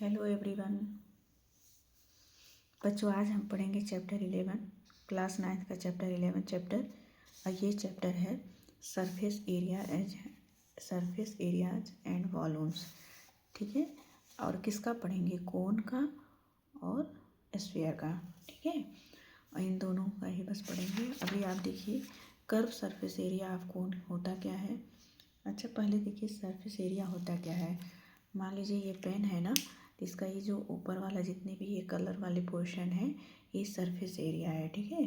Hello everyone. बच्चों, आज हम पढ़ेंगे चैप्टर 11, क्लास 9 का चैप्टर 11 चैप्टर। और ये चैप्टर है सरफेस एरियाज एंड वॉल्यूम्स। ठीक है, और किसका पढ़ेंगे? कोन का और स्फीयर का। ठीक है, और इन दोनों का ही बस पढ़ेंगे। अभी आप देखिए, कर्व सरफेस एरिया ऑफ कोन होता क्या है। अच्छा, पहले देखिए सरफेस एरिया होता क्या है। मान लीजिए ये पेन है ना, तो इसका ये जो ऊपर वाला जितने भी ये कलर वाले पोर्शन है, ये सरफेस एरिया है। ठीक है,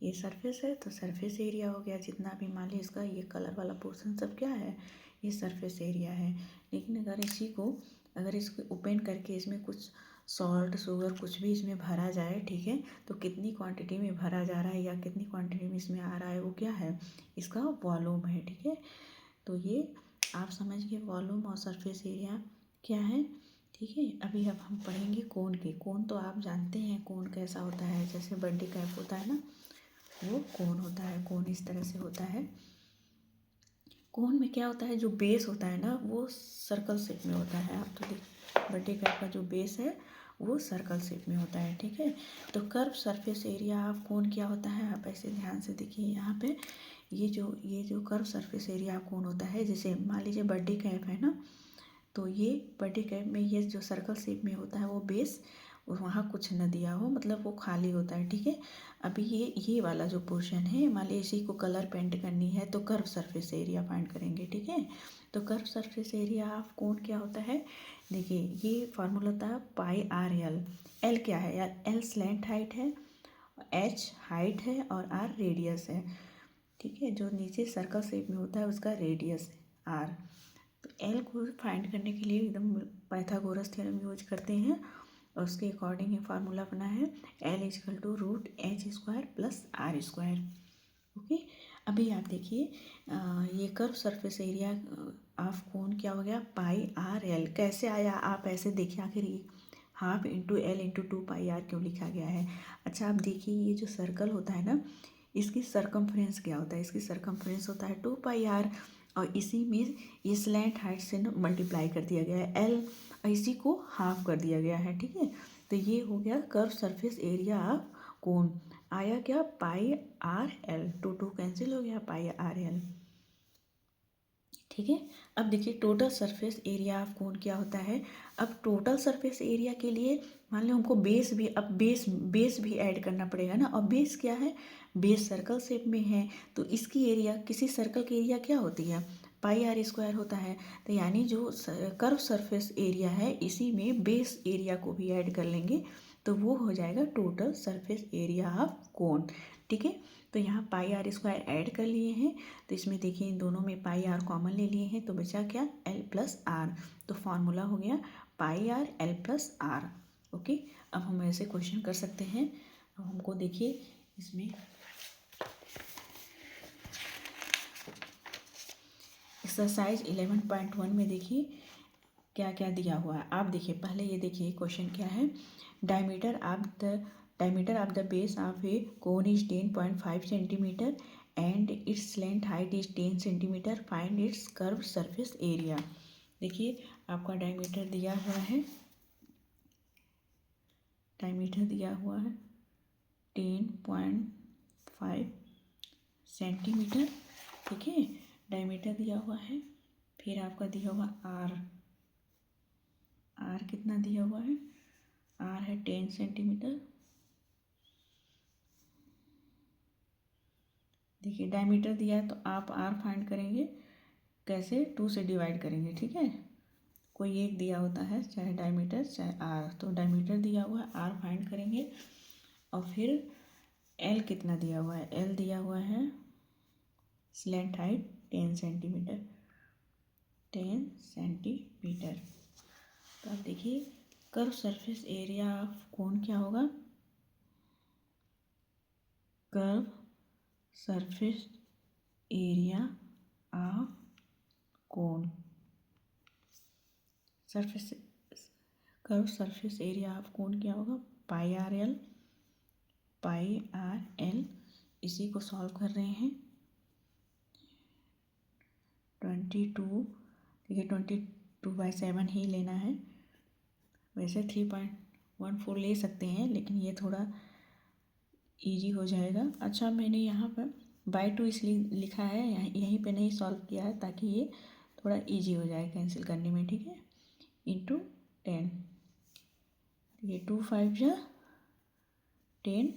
ये सरफेस है तो सरफेस एरिया हो गया। जितना भी मान लीजिए इसका ये कलर वाला पोर्शन सब क्या है, ये सरफेस एरिया है। लेकिन अगर इसको ओपन करके इसमें कुछ सॉल्ट शुगर कुछ भी इसमें भरा जाए, ठीक है, तो कितनी क्वांटिटी में भरा जा रहा है या कितनी क्वांटिटी में इसमें आ रहा है, वो क्या है, इसका वॉल्यूम है। ठीक है, तो ये आप समझ गए वॉल्यूम और सरफेस एरिया क्या है। ठीक है, अभी अब हम पढ़ेंगे कोन के। कोन तो आप जानते हैं कोन कैसा होता है, जैसे बर्थडे कैप होता है ना, वो कोन होता है। कोन इस तरह से होता है। कोन में क्या होता है, जो बेस होता है ना, वो सर्कल शेप में होता है। आप तो देख, बर्थडे कैप का जो बेस है वो सर्कल शेप में होता है। ठीक है, तो curve surface area of cone क्या होता है, आप ऐसे ध्यान से देखिए। यहाँ पे ये जो कर्व सरफेस एरिया ऑफ कोन होता है, जैसे मान लीजिए बर्थडे कैप है ना, तो ये बर्थडे कैप में ये जो सर्कल शेप में होता है वो बेस, वहाँ कुछ न दिया हो, मतलब वो खाली होता है। ठीक है, अभी ये वाला जो पोर्शन है, मान लीजिए इसी को कलर पेंट करनी है तो कर्व सरफेस एरिया फाइंड करेंगे। ठीक है, तो curve surface area of cone क्या होता है, देखिए ये फार्मूला होता है पाई आर एल। एल क्या है यार, एल स्लैंट हाइट है, एच हाइट है और आर रेडियस है। ठीक है, जो नीचे सर्कल शेप में होता है उसका रेडियस है आर। तो एल को फाइंड करने के लिए एकदम पाइथागोरस थ्योरम यूज करते हैं, और उसके अकॉर्डिंग ये फार्मूला बना है एल इजकल to root H square plus R square. Okay, अभी आप देखिए ये curve surface area of cone क्या हो गया, पाई आर एल। कैसे आया, आप ऐसे देखिए, आखिर ये half into L into 2 pi R क्यों लिखा गया है। अच्छा, आप देखिए ये जो सर्कल होता है ना, इसकी सरकमफ्रेंस क्या होता है, इसकी सरकमफ्रेंस होता है 2 पाई आर, और इसी में ये स्लैंट हाइट से ना मल्टीप्लाई कर दिया गया है एल, और इसी को हाफ कर दिया गया है। ठीक है, तो ये हो गया कर्व सरफेस एरिया ऑफ कोन। आया क्या, पाई आर एल, टू कैंसिल हो गया, पाई आर एल। ठीक है, अब देखिए total surface area of cone क्या होता है। अब टोटल सरफेस एरिया के लिए मान लो हमको बेस भी ऐड करना पड़ेगा ना, और बेस क्या है, बेस सर्कल शेप में है, तो इसकी एरिया, किसी सर्कल की एरिया क्या होती है, पाई आर स्क्वायर होता है। तो यानी जो कर्व सरफेस एरिया है, इसी में बेस एरिया को भी ऐड कर लेंगे तो वो हो जाएगा टोटल सरफेस एरिया ऑफ कोन। ठीक है, तो यहाँ पाई आर स्क्वायर ऐड कर लिए हैं, तो इसमें देखिए इन दोनों में पाई आर कॉमन ले लिए हैं, तो बचा क्या, एल प्लस आर। तो फॉर्मूला हो गया pi R L plus R. Okay, अब हम ऐसे क्वेश्चन कर सकते हैं। अब हमको देखिए इसमें एक्सरसाइज 11.1 में देखिए क्या क्या दिया हुआ है। आप देखिए, पहले ये देखिए क्वेश्चन क्या है, diameter of the base of a cone is 10.5 centimetre and it's length height is 10 centimetre, find its curve surface area. देखिए आपका डायमीटर दिया हुआ है, 10.5 सेंटीमीटर। ठीक है, डायमीटर दिया हुआ है। फिर आपका दिया हुआ आर कितना दिया हुआ है, आर है 10 सेंटीमीटर। देखिए डायमीटर दिया है तो आप आर फाइंड करेंगे कैसे, 2 से डिवाइड करेंगे। ठीक है, कोई एक दिया होता है, चाहे डायमीटर चाहे आर, तो डायमीटर दिया हुआ है, आर फाइंड करेंगे। और फिर एल कितना दिया हुआ है, एल दिया हुआ है स्लैंट हाइट 10 सेंटीमीटर, 10 सेंटीमीटर। तो आप देखिए curve surface area of cone क्या होगा, curve surface area of cone, curve surface area of cone क्या होगा, पाई आर एल। इसी को सॉल्व कर रहे हैं। 22, देखिए 22/7 ही लेना है, वैसे 3.14 ले सकते हैं, लेकिन ये थोड़ा इजी हो जाएगा। अच्छा, मैंने यहाँ पर बाय 2 इसलिए लिखा है, यहीं पे नहीं सॉल्व किया है ताकि ये थोड़ा इजी हो जाए कैंसिल करने में, ठीक है। इंटू 10, ये 2 5 जा 10,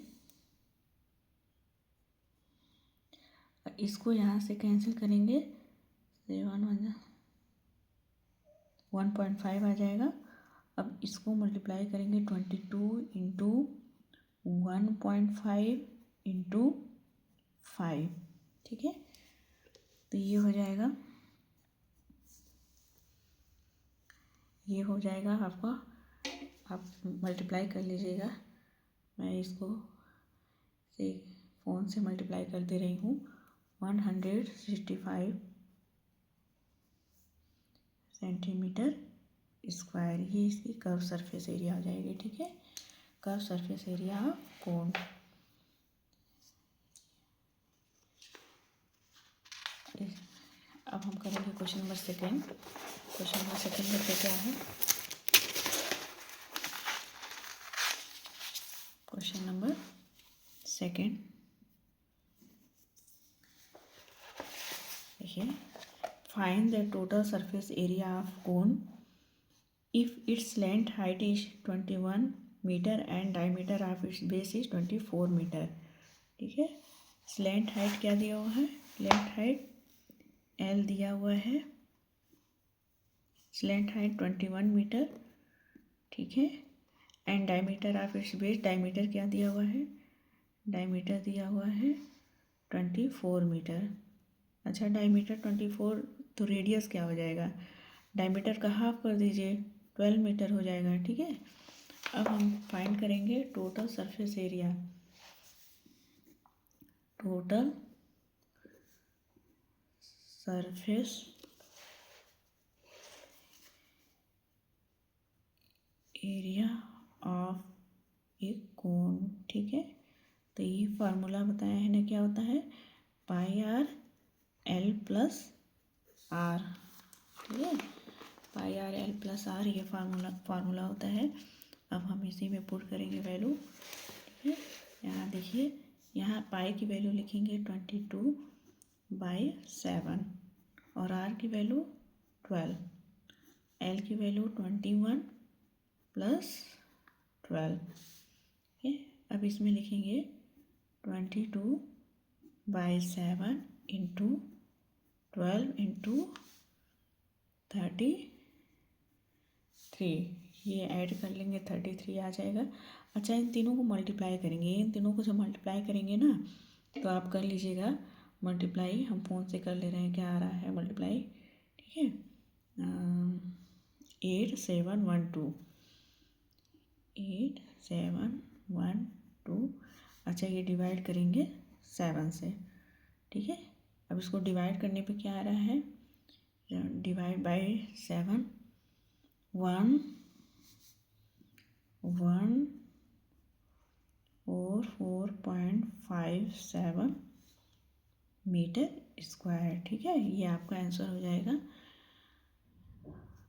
इसको यहाँ से कैंसिल करेंगे, 7 1.5 आ जाएगा। अब इसको मल्टीप्लाई करेंगे 22 इंटू 1.5 इंटू 5, ठीक है। तो ये हो जाएगा, ये हो जाएगा आपका, आप मल्टीप्लाई कर लीजिएगा। मैं इसको से फ़ोन से मल्टीप्लाई कर दे रही हूँ। 165 सेंटीमीटर स्क्वायर, ये इसकी कर्व सरफेस एरिया हो जाएगी, ठीक है। Curve surface area cone. अब हम करेंगे question number second. Question number second में क्या है? क्वेश्चन नंबर सेकेंड देखिए, find the total surface area of cone if its length height is 21 metre and diameter of its base is 24 metre, ठीक है। Length height क्या दिया हुआ है? लेंथ हाइट L दिया हुआ है, लेंथ हाइट 21 मीटर, ठीक है। And diameter of its base, diameter क्या दिया हुआ है? डायमीटर दिया हुआ है 24 मीटर। अच्छा, डायमीटर 24, तो रेडियस क्या हो जाएगा? डायमीटर का हाफ कर दीजिए, 12 मीटर हो जाएगा, ठीक है। अब हम फाइंड करेंगे total surface area. Total surface area of a cone, ठीक है। तो ये फार्मूला बताया है ना, क्या होता है? पाई आर एल प्लस आर, ठीक है। पाई आर एल प्लस आर, ये फार्मूला होता है। अब हम इसी में पुट करेंगे वैल्यू, ठीक है। यहाँ देखिए, यहाँ पाई की वैल्यू लिखेंगे 22/7 और आर की वैल्यू 12, एल की वैल्यू 21 + 12, ठीक है। अब इसमें लिखेंगे 22/7 इंटू 12 इंटू 33, ये ऐड कर लेंगे, 33 आ जाएगा। अच्छा, इन तीनों को मल्टीप्लाई करेंगे, इन तीनों को जब मल्टीप्लाई करेंगे ना, तो आप कर लीजिएगा मल्टीप्लाई। हम फ़ोन से कर ले रहे हैं, क्या आ रहा है मल्टीप्लाई, ठीक है। 8712, 8712। अच्छा, ये डिवाइड करेंगे 7 से, ठीक है। अब इसको डिवाइड करने पे क्या आ रहा है? डिवाइड बाय 7, 144.57 मीटर स्क्वायर, ठीक है। ये आपका आंसर हो जाएगा।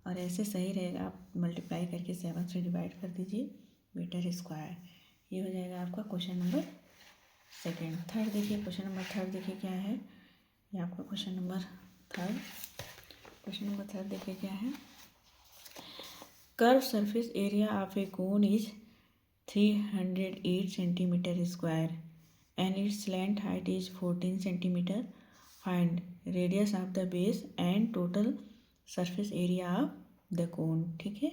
और ऐसे सही रहेगा, आप मल्टीप्लाई करके 7 से डिवाइड कर दीजिए, मीटर स्क्वायर। ये हो जाएगा आपका क्वेश्चन नंबर सेकेंड। थर्ड देखिए, क्वेश्चन नंबर थर्ड देखिए क्या है। ये आपका question number third. Question number third देखिए क्या है। Curve surface area of a cone is 308 centimetre square and it's length height is 14 centimetre. Find radius of the base and total surface area of the cone, ठीक है।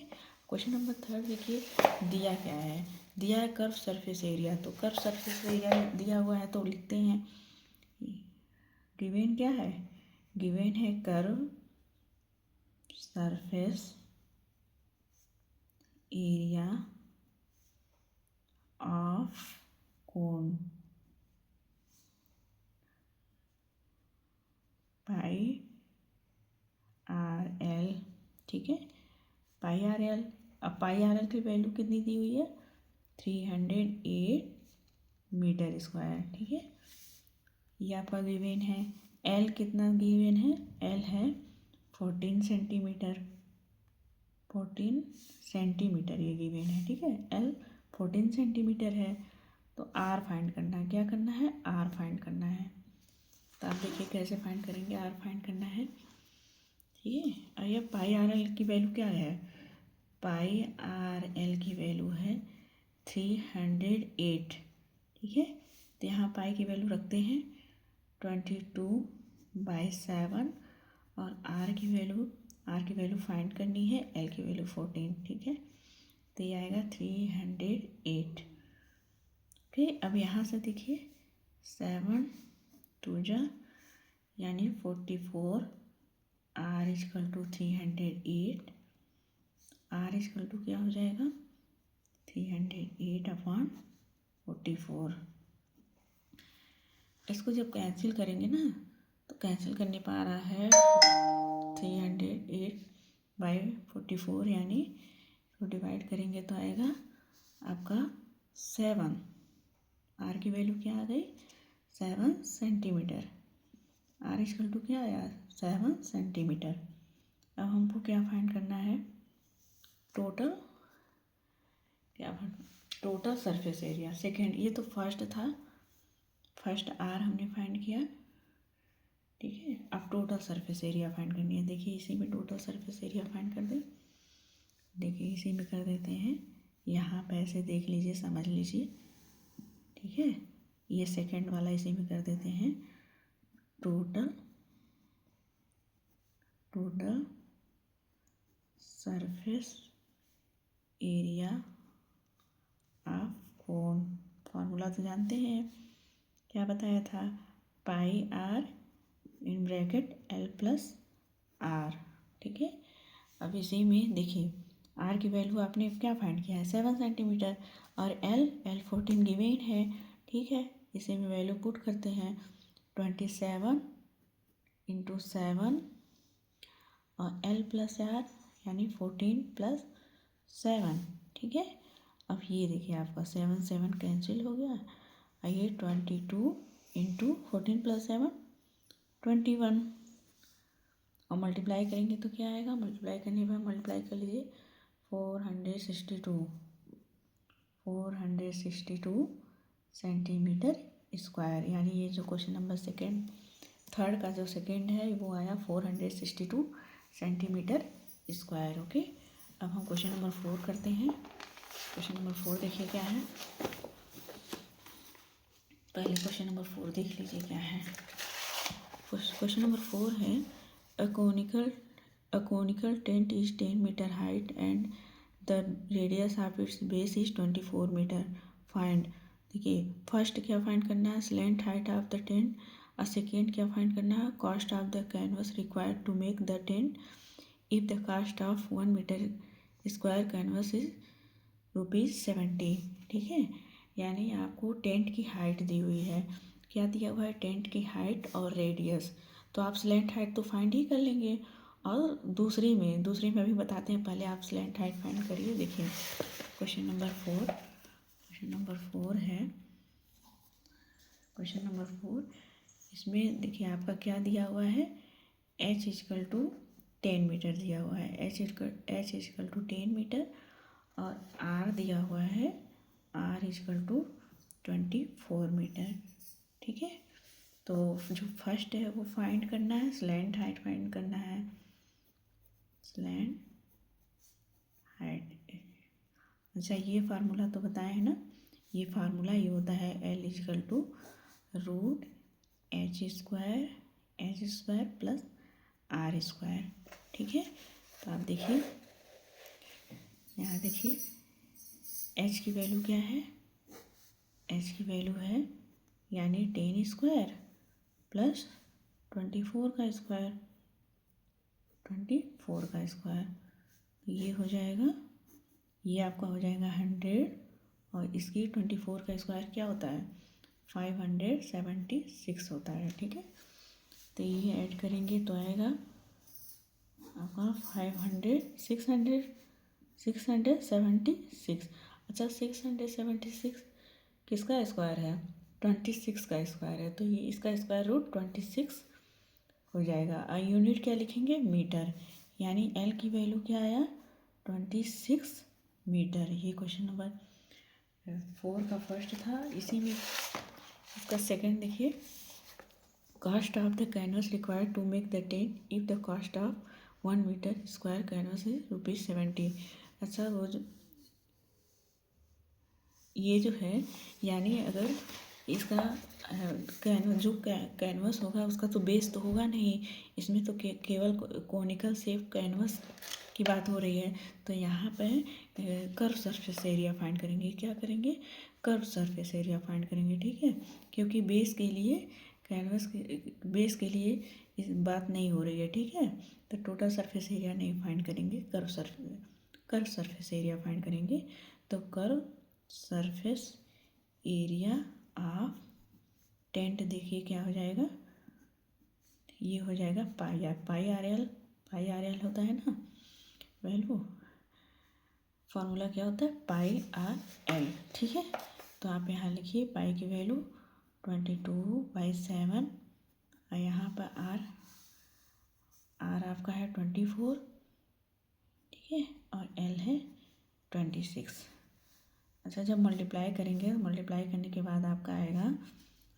Question number third देखिए, दिया क्या है? दिया है कर्व सरफेस एरिया। तो curve surface area दिया हुआ है तो लिखते हैं, गिवन क्या है? गिवन है curve surface area of cone pi R L, ठीक है। पाई आर एल, अब पाई आर एल की वैल्यू कितनी दी हुई है? 308 मीटर स्क्वायर, ठीक है। ये आपका गिवन है। एल कितना गिवन है? एल है 14 सेंटीमीटर, 14 सेंटीमीटर ये गिवन है, ठीक है। L 14 सेंटीमीटर है, तो R फाइंड करना है। क्या करना है? R फाइंड करना है। तो आप देखिए कैसे फाइंड करेंगे। R फाइंड करना है, ठीक है। और ये पाई आर एल की वैल्यू क्या है? पाई आर एल की वैल्यू है 308, ठीक है। तो यहाँ पाई की वैल्यू रखते हैं 22/7 और आर की वैल्यू फाइंड करनी है, एल की वैल्यू 14, ठीक है। तो ये आएगा 308। फिर अब यहाँ से देखिए 7 2 यानी 44, are equal to 308, are equal to क्या हो जाएगा? 308/44। इसको जब कैंसिल करेंगे ना, तो कैंसिल करने पर आ रहा है 308/44, यानी तो डिवाइड करेंगे तो आएगा आपका 7। आर की वैल्यू क्या आ गई? 7 सेंटीमीटर। आर इजकल टू क्या आया? 7 सेंटीमीटर। अब हमको क्या फाइंड करना है? Total surface area. सेकेंड, ये तो फर्स्ट था, फर्स्ट आर हमने फाइंड किया, ठीक है। अब टोटल सरफेस एरिया फाइंड करनी है। देखिए इसी में टोटल सरफेस एरिया फाइंड कर दें। देखिए इसी में कर देते हैं। यहाँ पे ऐसे देख लीजिए, समझ लीजिए, ठीक है। ये सेकेंड वाला इसी में कर देते हैं। Total surface area of cone. Formula तो जानते हैं, क्या बताया था? Pi R in bracket L plus R, ठीक है। अब इसी में देखिए आर की वैल्यू आपने क्या फाइंड किया है? 7 सेंटीमीटर, और एल 14 गिवन है, ठीक है। इसी में वैल्यू पुट करते हैं 27 × 7 और एल प्लस आर यानी 14 + 7, ठीक है। अब ये देखिए आपका 7 7 कैंसिल हो गया, और ये 22 × 14 + 7 21, और मल्टीप्लाई करेंगे तो क्या आएगा? मल्टीप्लाई करने पर मल्टीप्लाई कर लीजिए 462 सेंटीमीटर स्क्वायर, यानी ये जो क्वेश्चन नंबर थर्ड का जो सेकेंड है वो आया 462 सेंटीमीटर स्क्वायर, ओके। अब हम क्वेश्चन नंबर 4 करते हैं। क्वेश्चन नंबर 4 देखिए क्या है। पहले क्वेश्चन नंबर 4 देख लीजिए क्या है। क्वेश्चन नंबर 4 है, a conical tent is 10 meter height and the radius of its base is 24 meter. Find। देखिए फर्स्ट क्या फाइंड करना है? Slant height of the tent. और सेकेंड क्या फाइंड करना है? Cost of the canvas required to make the tent if the cost of 1 metre square canvas is ₹70, ठीक है। यानी आपको टेंट की हाइट दी हुई है। क्या दिया हुआ है? टेंट की हाइट और रेडियस। तो आप स्लैंट हाइट तो फाइंड ही कर लेंगे, और दूसरी में अभी बताते हैं, पहले आप स्लैंट हाइट फाइंड करिए। देखिए क्वेश्चन नंबर 4 है। क्वेश्चन नंबर 4, इसमें देखिए आपका क्या दिया हुआ है? h इजकल टू 10 मीटर दिया हुआ है। h इजकल टू 10 मीटर, और r दिया हुआ है r इजकल टू 24 मीटर, ठीक है। तो जो फर्स्ट है वो फाइंड करना है, स्लैंट हाइट फाइंड करना है। स्लैंट हाइट, अच्छा ये फार्मूला तो बताया है ना। ये फार्मूला ये होता है L is equal to √h² plus r², ठीक है। तो आप देखिए यहाँ देखिए h की वैल्यू क्या है? h की वैल्यू है यानी 10² प्लस 24 का स्क्वायर, तो ये हो जाएगा, ये आपका हो जाएगा 100, और इसकी 24 का स्क्वायर क्या होता है? 576 होता है, ठीक है। तो ये ऐड करेंगे तो आएगा आपका 676। अच्छा 676 किसका स्क्वायर है? 26 का स्क्वायर है, तो ये इसका स्क्वायर रूट 26 हो जाएगा। और यूनिट क्या लिखेंगे? मीटर। यानी एल की वैल्यू क्या आया? 26 मीटर। ये क्वेश्चन नंबर 4 का फर्स्ट था। इसी में इसका सेकंड देखिए, cost of the canvas required to make the tent if the cost of 1 metre square canvas है ₹70। अच्छा, वो जो ये जो है, यानी अगर इसका कैनवस होगा उसका तो बेस तो होगा नहीं, इसमें तो केवल कोनिकल शेप कैनवस की बात हो रही है। तो यहाँ पर कर्व सरफेस एरिया फाइंड करेंगे। क्या करेंगे? कर्व सरफेस एरिया फाइंड करेंगे, ठीक है, क्योंकि बेस के लिए बेस के लिए इस बात नहीं हो रही है, ठीक है। तो टोटल सरफेस एरिया नहीं फाइंड करेंगे, कर्व सरफेस एरिया फाइंड करेंगे। तो curve surface area of tent देखिए क्या हो जाएगा, ये हो जाएगा पाई आर एल होता है ना वैल्यू, फॉर्मूला क्या होता है? पाई आर एल, ठीक है। तो आप यहाँ लिखिए पाई की वैल्यू 22/7 और यहाँ पर आर आपका है 24, ठीक है, और एल है 26। अच्छा, जब मल्टीप्लाई करेंगे, मल्टीप्लाई करने के बाद आपका आएगा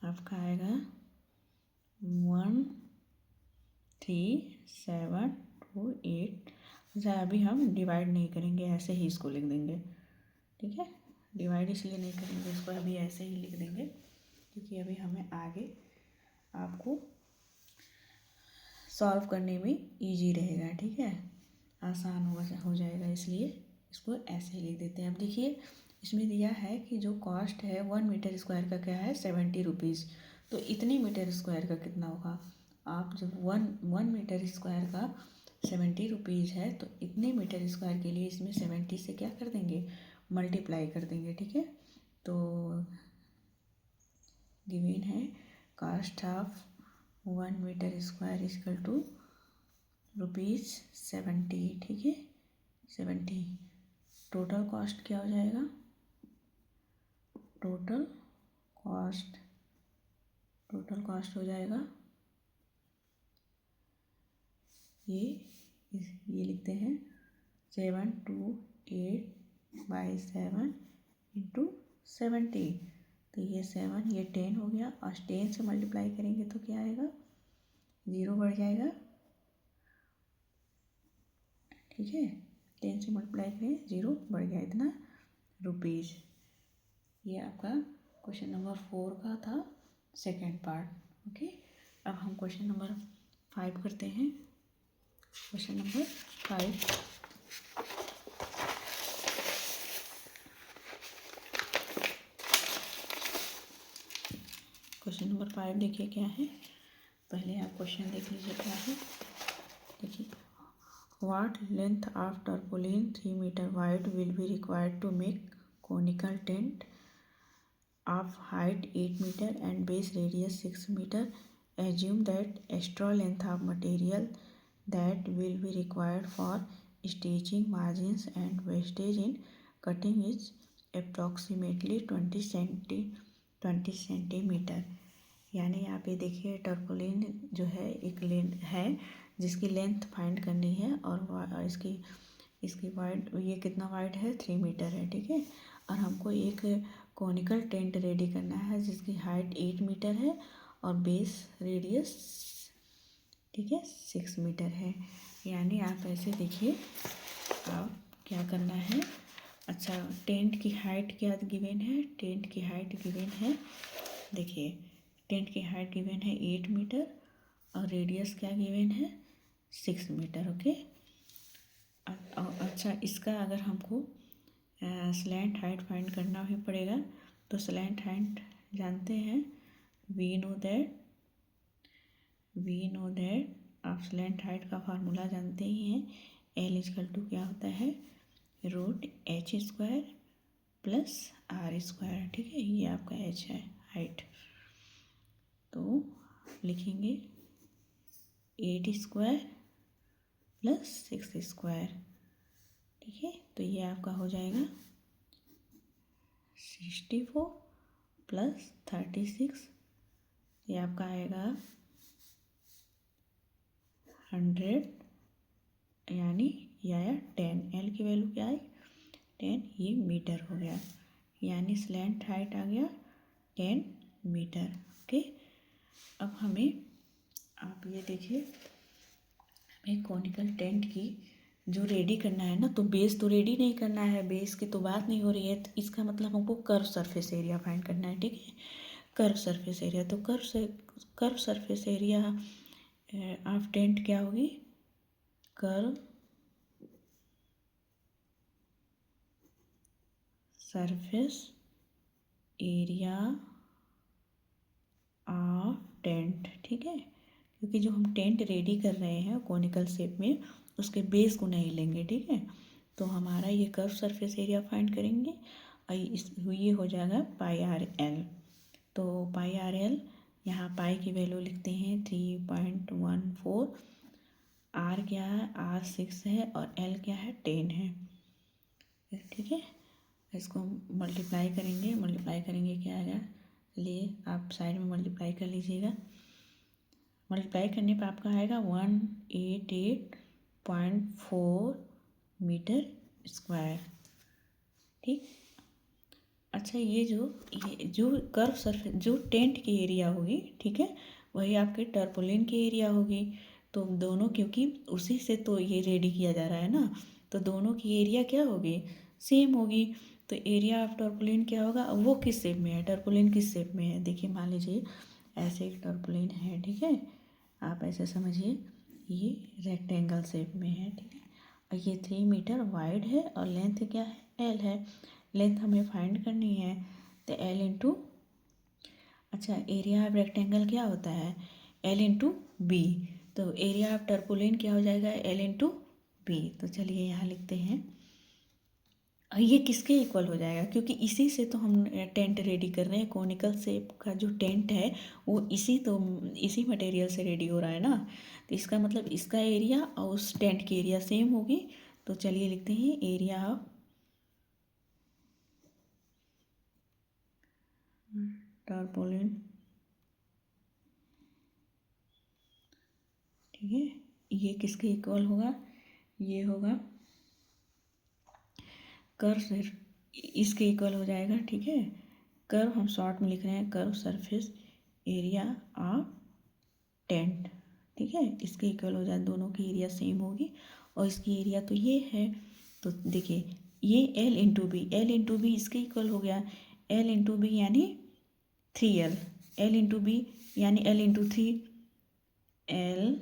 13728। अच्छा, अभी हम डिवाइड नहीं करेंगे, ऐसे ही इसको लिख देंगे, ठीक है। डिवाइड इसलिए नहीं करेंगे, इसको अभी ऐसे ही लिख देंगे क्योंकि अभी हमें आगे आपको सॉल्व करने में इजी रहेगा, ठीक है, आसान हो जाएगा, इसलिए इसको ऐसे ही लिख देते हैं। अब देखिए, इसमें दिया है कि जो कॉस्ट है 1 मीटर स्क्वायर का क्या है? ₹70। तो इतने मीटर स्क्वायर का कितना होगा? आप जब वन मीटर स्क्वायर का ₹70 है, तो इतने मीटर स्क्वायर के लिए इसमें 70 से क्या कर देंगे? मल्टीप्लाई कर देंगे, ठीक है। तो गिवन है cost of 1 metre square equal to ₹70, ठीक है, 70। टोटल कॉस्ट क्या हो जाएगा? टोटल कॉस्ट हो जाएगा, ये लिखते हैं 728/7 इंटू 70। तो ये 7, ये 10 हो गया, और 10 से मल्टीप्लाई करेंगे तो क्या आएगा? 0 बढ़ जाएगा, ठीक है। 10 से मल्टीप्लाई करें, 0 बढ़ गया, इतना रुपीज़। ये आपका क्वेश्चन नंबर 4 का था सेकेंड पार्ट, ओके। अब हम क्वेश्चन नंबर 5 करते हैं। क्वेश्चन नंबर 5, क्वेश्चन नंबर 5 देखिए क्या है। पहले आप क्वेश्चन देख लीजिए क्या है। देखिए, what length of tarpaulin 3 metre wide will be required to make conical tent of height 8 meter and base radius 6 meter. Assume that extra length of material that will be required for stitching margins and wastage in cutting is approximately 20 centimetre. यानी आप ये देखिए, टर्पोलिन जो है एक length है जिसकी length find करनी है, और इसकी वाइड, ये कितना वाइड है? 3 मीटर है, ठीक है। और हमको एक कॉनिकल टेंट रेडी करना है जिसकी हाइट 8 मीटर है और बेस रेडियस, ठीक है, 6 मीटर है। यानी आप ऐसे देखिए, आप क्या करना है। अच्छा, टेंट की हाइट क्या गिवन है? टेंट की हाइट गिवन है, देखिए, टेंट की हाइट गिवन है 8 मीटर और रेडियस क्या गिवन है? 6 मीटर, ओके। अच्छा, इसका अगर हमको स्लैंट हाइट फाइंड करना भी पड़ेगा, तो स्लैंट हाइट जानते हैं, वी नो दैट आप स्लैंट हाइट का फार्मूला जानते ही हैं। L इक्वल टू क्या होता है? √h² प्लस r², ठीक है। ये आपका h है, हाइट। तो लिखेंगे 8² प्लस 6², ठीक है। तो ये आपका हो जाएगा 64 प्लस 36, ये आपका आएगा 100, यानी ये आया 10, एल की वैल्यू क्या आई 10, ये मीटर हो गया, यानी स्लैंट हाइट आ गया 10 मीटर। ओके, अब हमें आप ये देखिए, हमें कॉनिकल टेंट की जो रेडी करना है ना, तो बेस तो रेडी नहीं करना है, बेस की तो बात नहीं हो रही है, तो इसका मतलब हमको कर्व सरफेस एरिया फाइंड करना है। ठीक है, कर्व सरफेस एरिया, तो curve surface area of tent क्या होगी, curve surface area of tent. ठीक है, क्योंकि जो हम टेंट रेडी कर रहे हैं कॉनिकल शेप में, उसके बेस को नहीं लेंगे। ठीक है, तो हमारा ये कर्व सरफेस एरिया फाइंड करेंगे और ये हो जाएगा पाई आर एल। तो पाई आर एल, यहाँ पाई की वैल्यू लिखते हैं 3.14, आर क्या है, आर 6 है और एल क्या है 10 है। ठीक है, इसको मल्टीप्लाई करेंगे क्या आएगा, चलिए आप साइड में मल्टीप्लाई कर लीजिएगा। मल्टीप्लाई करने पर आपका आएगा 188.4 मीटर स्क्वायर। ठीक, अच्छा, ये जो कर्व सरफेस जो टेंट की एरिया होगी, ठीक है, वही आपके टर्पोलिन की एरिया होगी। तो दोनों, क्योंकि उसी से तो ये रेडी किया जा रहा है ना, तो दोनों की एरिया क्या होगी, सेम होगी। तो एरिया ऑफ टर्पोलिन क्या होगा, वो किस शेप में है, टर्पोलिन किस शेप में है, देखिए मान लीजिए ऐसे एक टर्पोलिन है। ठीक है, आप ऐसे समझिए ये रेक्टेंगल शेप में है। ठीक है, और ये 3 मीटर वाइड है और लेंथ क्या है, एल है। लेंथ हमें फाइंड करनी है, तो एल इंटू, अच्छा एरिया ऑफ रेक्टेंगल क्या होता है, एल इंटू बी। तो एरिया ऑफ टर्पोलिन क्या हो जाएगा, एल इंटू बी। तो चलिए यहाँ लिखते हैं, और ये किसके इक्वल हो जाएगा, क्योंकि इसी से तो हम टेंट रेडी कर रहे हैं, कॉनिकल शेप का जो टेंट है वो इसी मटेरियल से रेडी हो रहा है ना, तो इसका मतलब इसका एरिया और उस टेंट की एरिया सेम होगी। तो चलिए लिखते हैं एरिया ऑफ टर्पोलिन। ठीक है, ये किसके इक्वल होगा, ये होगा कर्व सिर्फ इसके इक्वल हो जाएगा। ठीक है, कर्व हम शॉर्ट में लिख रहे हैं, curve surface area of tent. ठीक है, इसके इक्वल हो जाए, दोनों की एरिया सेम होगी और इसकी एरिया तो ये है। तो देखिए ये L into B, L into B इसके इक्वल हो गया, एल इंटू बी यानी 3L, एल इंटू बी यानी L into 3, L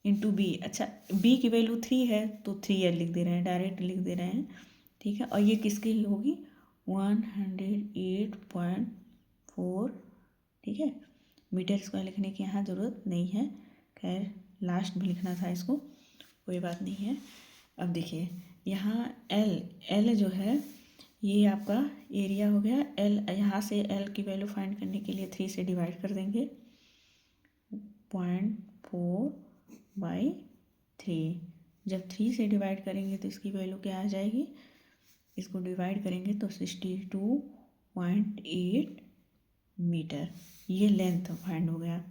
into B. अच्छा, बी की वैल्यू 3 है तो 3L लिख दे रहे हैं, डायरेक्ट लिख दे रहे हैं। ठीक है, और ये किसकी होगी 108.4। ठीक है, मीटर स्क्वायर लिखने की यहाँ ज़रूरत नहीं है, खैर लास्ट में लिखना था इसको, कोई बात नहीं है। अब देखिए यहाँ एल जो है ये आपका एरिया हो गया, एल यहाँ से एल की वैल्यू फाइंड करने के लिए 3 से डिवाइड कर देंगे, 0.4/3। जब 3 से डिवाइड करेंगे तो इसकी वैल्यू क्या आ जाएगी, इसको डिवाइड करेंगे तो 62.8 मीटर। ये लेंथ फाइंड हो गया,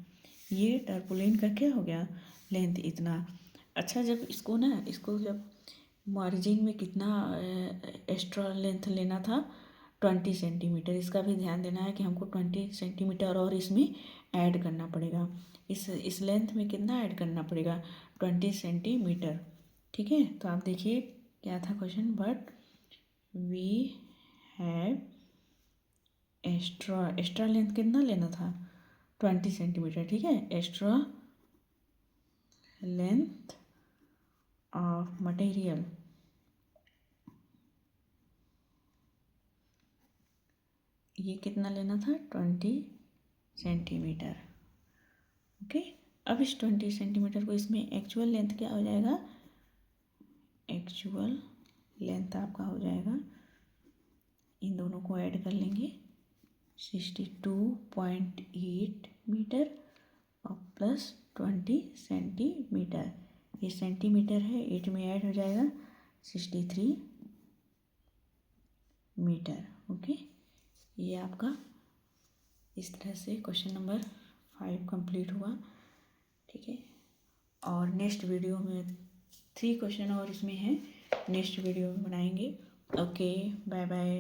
ये टर्पोलिन का क्या हो गया, लेंथ इतना। अच्छा, जब इसको जब मार्जिन में कितना एक्स्ट्रा लेंथ लेना था, 20 सेंटीमीटर। इसका भी ध्यान देना है कि हमको 20 सेंटीमीटर और इसमें ऐड करना पड़ेगा, इस लेंथ में कितना ऐड करना पड़ेगा, 20 सेंटीमीटर। ठीक है, तो आप देखिए क्या था question, but we have extra length कितना लेना था, 20 सेंटीमीटर। ठीक है, एक्स्ट्रा लेंथ ऑफ मटेरियल, ये कितना लेना था, 20 सेंटीमीटर। ओके, अब इस 20 सेंटीमीटर को इसमें एक्चुअल लेंथ क्या हो जाएगा, एक्चुअल लेंथ आपका हो जाएगा, इन दोनों को ऐड कर लेंगे, 62.8 मीटर और प्लस 20 सेंटीमीटर। ये सेंटीमीटर है, 8 में ऐड हो जाएगा 63 मीटर। ओके, ये आपका इस तरह से क्वेश्चन नंबर 5 कंप्लीट हुआ। ठीक है, और नेक्स्ट वीडियो में 3 क्वेश्चन और इसमें है, नेक्स्ट वीडियो में बनाएंगे। Okay, bye bye.